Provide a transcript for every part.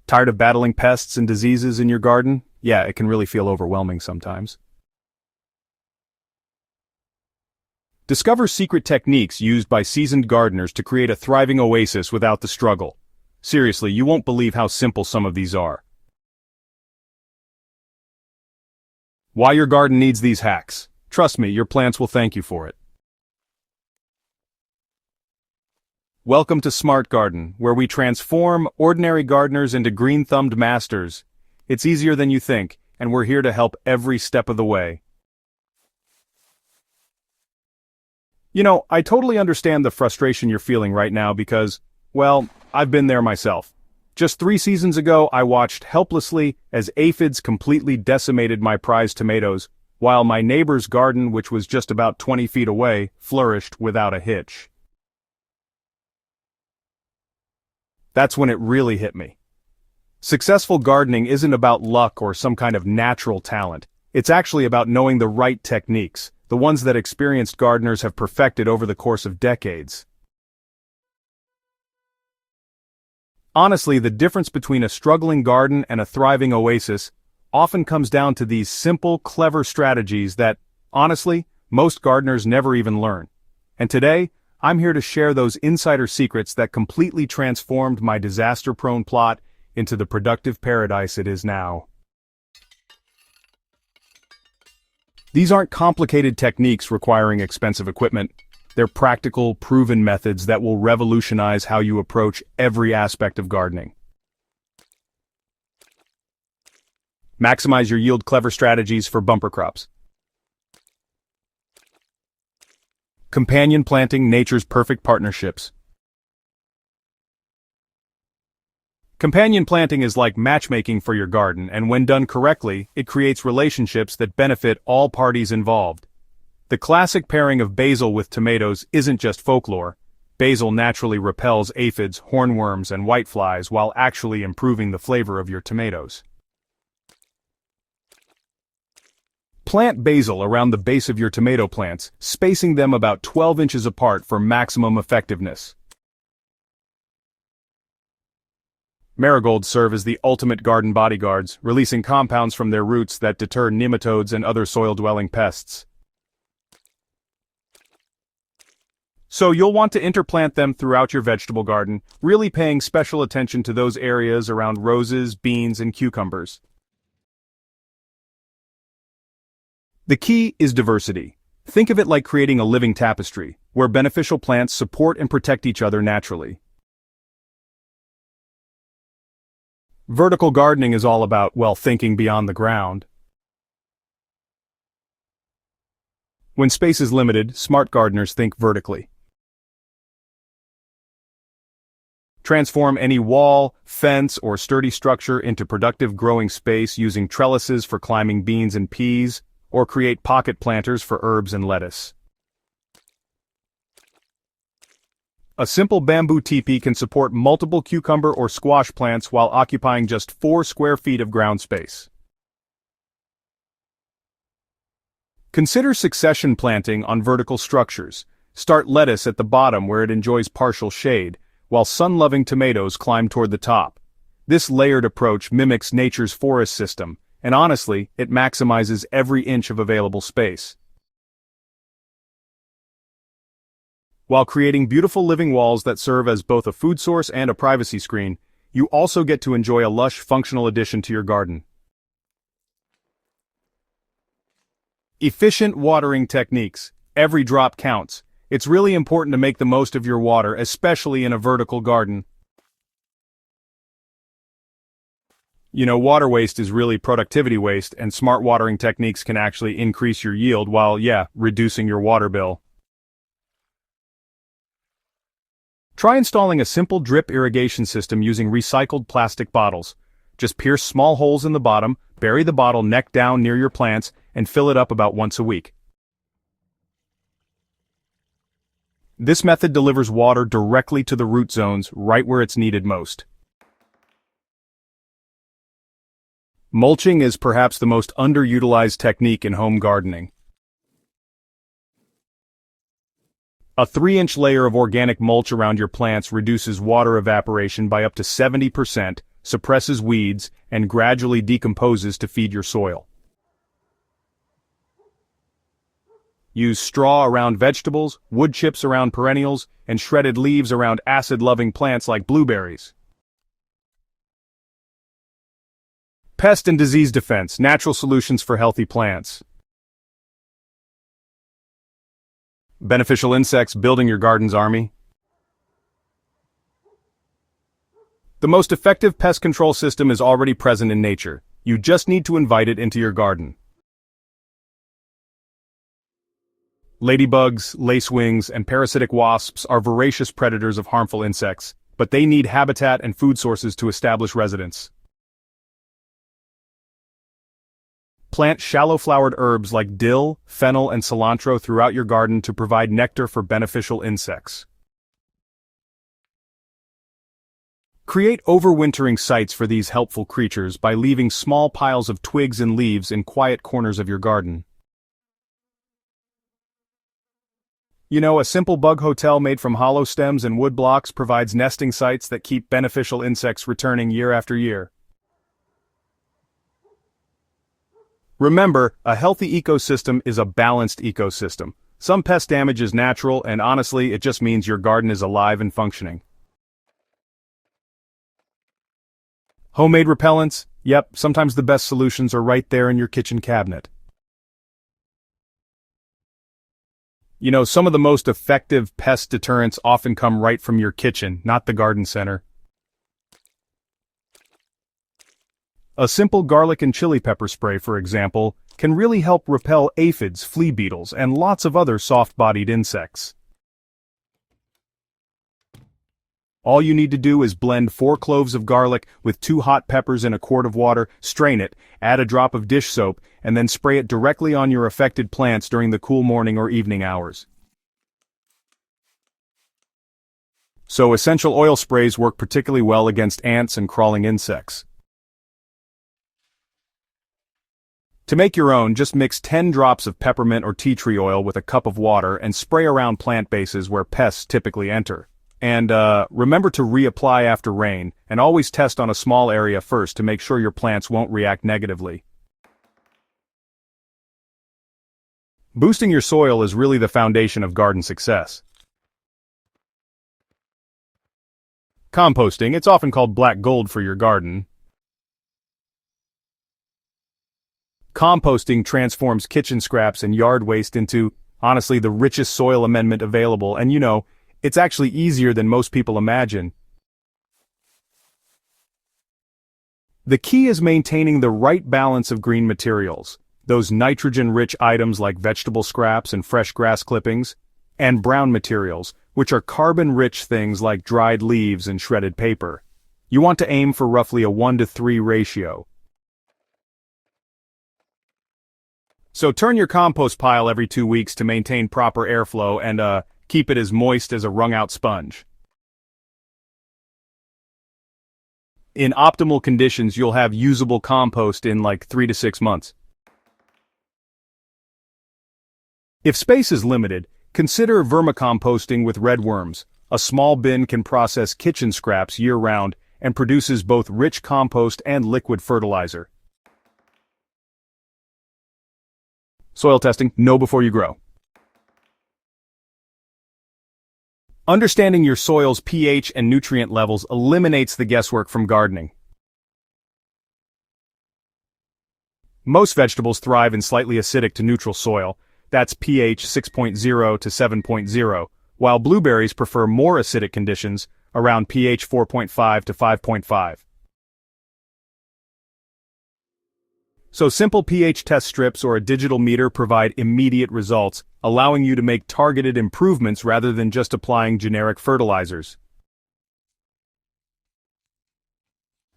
Tired of battling pests and diseases in your garden? Yeah, it can really feel overwhelming sometimes. Discover secret techniques used by seasoned gardeners to create a thriving oasis without the struggle. Seriously, you won't believe how simple some of these are. Why your garden needs these hacks. Trust me, your plants will thank you for it. Welcome to Smart Garden, where we transform ordinary gardeners into green-thumbed masters. It's easier than you think, and we're here to help every step of the way. I totally understand the frustration you're feeling right now because, well, I've been there myself. Just 3 seasons ago, I watched helplessly as aphids completely decimated my prized tomatoes, while my neighbor's garden, which was just about 20 feet away, flourished without a hitch. That's when it really hit me. Successful gardening isn't about luck or some kind of natural talent. It's actually about knowing the right techniques, the ones that experienced gardeners have perfected over the course of decades. Honestly, the difference between a struggling garden and a thriving oasis often comes down to these simple, clever strategies that, honestly, most gardeners never even learn. And today, I'm here to share those insider secrets that completely transformed my disaster-prone plot into the productive paradise it is now. These aren't complicated techniques requiring expensive equipment. They're practical, proven methods that will revolutionize how you approach every aspect of gardening. Maximize your yield. Clever strategies for bumper crops. Companion planting. Nature's perfect partnerships. Companion planting is like matchmaking for your garden, and when done correctly, it creates relationships that benefit all parties involved. The classic pairing of basil with tomatoes isn't just folklore. Basil naturally repels aphids, hornworms, and whiteflies while actually improving the flavor of your tomatoes. Plant basil around the base of your tomato plants, spacing them about 12 inches apart for maximum effectiveness. Marigolds serve as the ultimate garden bodyguards, releasing compounds from their roots that deter nematodes and other soil-dwelling pests. So you'll want to interplant them throughout your vegetable garden, really paying special attention to those areas around roses, beans, and cucumbers. The key is diversity. Think of it like creating a living tapestry, where beneficial plants support and protect each other naturally. Vertical gardening is all about, well, thinking beyond the ground. When space is limited, smart gardeners think vertically. Transform any wall, fence, or sturdy structure into productive growing space using trellises for climbing beans and peas, or create pocket planters for herbs and lettuce. A simple bamboo teepee can support multiple cucumber or squash plants while occupying just 4 square feet of ground space. Consider succession planting on vertical structures. Start lettuce at the bottom where it enjoys partial shade, while sun-loving tomatoes climb toward the top. This layered approach mimics nature's forest system, and honestly, it maximizes every inch of available space. While creating beautiful living walls that serve as both a food source and a privacy screen, you also get to enjoy a lush, functional addition to your garden. Efficient watering techniques. Every drop counts. It's really important to make the most of your water, especially in a vertical garden. Water waste is really productivity waste, and smart watering techniques can actually increase your yield while, reducing your water bill. Try installing a simple drip irrigation system using recycled plastic bottles. Just pierce small holes in the bottom, bury the bottle neck down near your plants, and fill it up about once a week. This method delivers water directly to the root zones, right where it's needed most. Mulching is perhaps the most underutilized technique in home gardening. A 3-inch layer of organic mulch around your plants reduces water evaporation by up to 70%, suppresses weeds, and gradually decomposes to feed your soil. Use straw around vegetables, wood chips around perennials, and shredded leaves around acid-loving plants like blueberries. Pest and disease defense, natural solutions for healthy plants. Beneficial insects building your garden's army. The most effective pest control system is already present in nature. You just need to invite it into your garden. Ladybugs, lacewings, and parasitic wasps are voracious predators of harmful insects, but they need habitat and food sources to establish residence. Plant shallow-flowered herbs like dill, fennel, and cilantro throughout your garden to provide nectar for beneficial insects. Create overwintering sites for these helpful creatures by leaving small piles of twigs and leaves in quiet corners of your garden. You know, a simple bug hotel made from hollow stems and wood blocks provides nesting sites that keep beneficial insects returning year after year. Remember, a healthy ecosystem is a balanced ecosystem. Some pest damage is natural, and honestly, it just means your garden is alive and functioning. Homemade repellents? Yep, sometimes the best solutions are right there in your kitchen cabinet. You know, some of the most effective pest deterrents often come right from your kitchen, not the garden center. A simple garlic and chili pepper spray, for example, can really help repel aphids, flea beetles, and lots of other soft-bodied insects. All you need to do is blend 4 cloves of garlic with 2 hot peppers in a quart of water, strain it, add a drop of dish soap, and then spray it directly on your affected plants during the cool morning or evening hours. So essential oil sprays work particularly well against ants and crawling insects. To make your own, just mix 10 drops of peppermint or tea tree oil with a cup of water and spray around plant bases where pests typically enter. And remember to reapply after rain, and always test on a small area first to make sure your plants won't react negatively. Boosting your soil is really the foundation of garden success. Composting, it's often called black gold for your garden. Composting transforms kitchen scraps and yard waste into, honestly, the richest soil amendment available, and you know, it's actually easier than most people imagine. The key is maintaining the right balance of green materials, those nitrogen-rich items like vegetable scraps and fresh grass clippings, and brown materials, which are carbon-rich things like dried leaves and shredded paper. You want to aim for roughly a 1-to-3 ratio. So turn your compost pile every 2 weeks to maintain proper airflow and keep it as moist as a wrung-out sponge. In optimal conditions, you'll have usable compost in like 3 to 6 months. If space is limited, consider vermicomposting with red worms. A small bin can process kitchen scraps year-round and produces both rich compost and liquid fertilizer. Soil testing, know before you grow. Understanding your soil's pH and nutrient levels eliminates the guesswork from gardening. Most vegetables thrive in slightly acidic to neutral soil, that's pH 6.0 to 7.0, while blueberries prefer more acidic conditions, around pH 4.5 to 5.5. So simple pH test strips or a digital meter provide immediate results, allowing you to make targeted improvements rather than just applying generic fertilizers.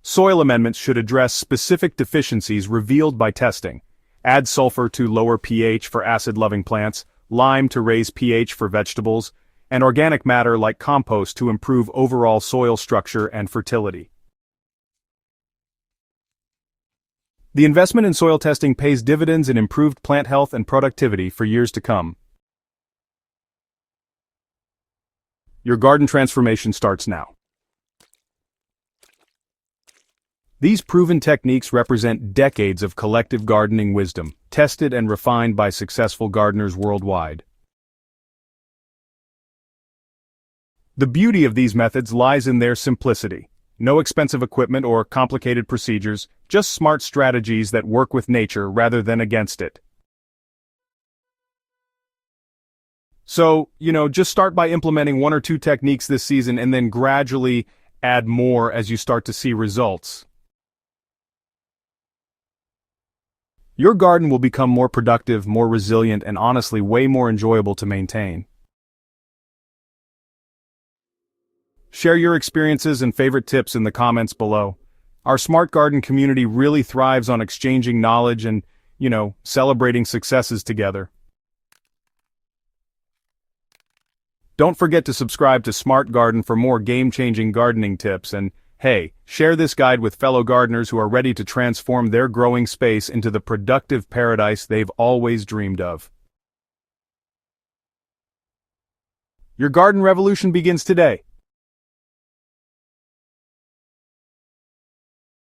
Soil amendments should address specific deficiencies revealed by testing. Add sulfur to lower pH for acid-loving plants, lime to raise pH for vegetables, and organic matter like compost to improve overall soil structure and fertility. The investment in soil testing pays dividends in improved plant health and productivity for years to come. Your garden transformation starts now. These proven techniques represent decades of collective gardening wisdom, tested and refined by successful gardeners worldwide. The beauty of these methods lies in their simplicity. No expensive equipment or complicated procedures, just smart strategies that work with nature rather than against it. So, just start by implementing one or two techniques this season and then gradually add more as you start to see results. Your garden will become more productive, more resilient, and honestly way more enjoyable to maintain. Share your experiences and favorite tips in the comments below. Our Smart Garden community really thrives on exchanging knowledge and, celebrating successes together. Don't forget to subscribe to Smart Garden for more game-changing gardening tips, and hey, share this guide with fellow gardeners who are ready to transform their growing space into the productive paradise they've always dreamed of. Your garden revolution begins today.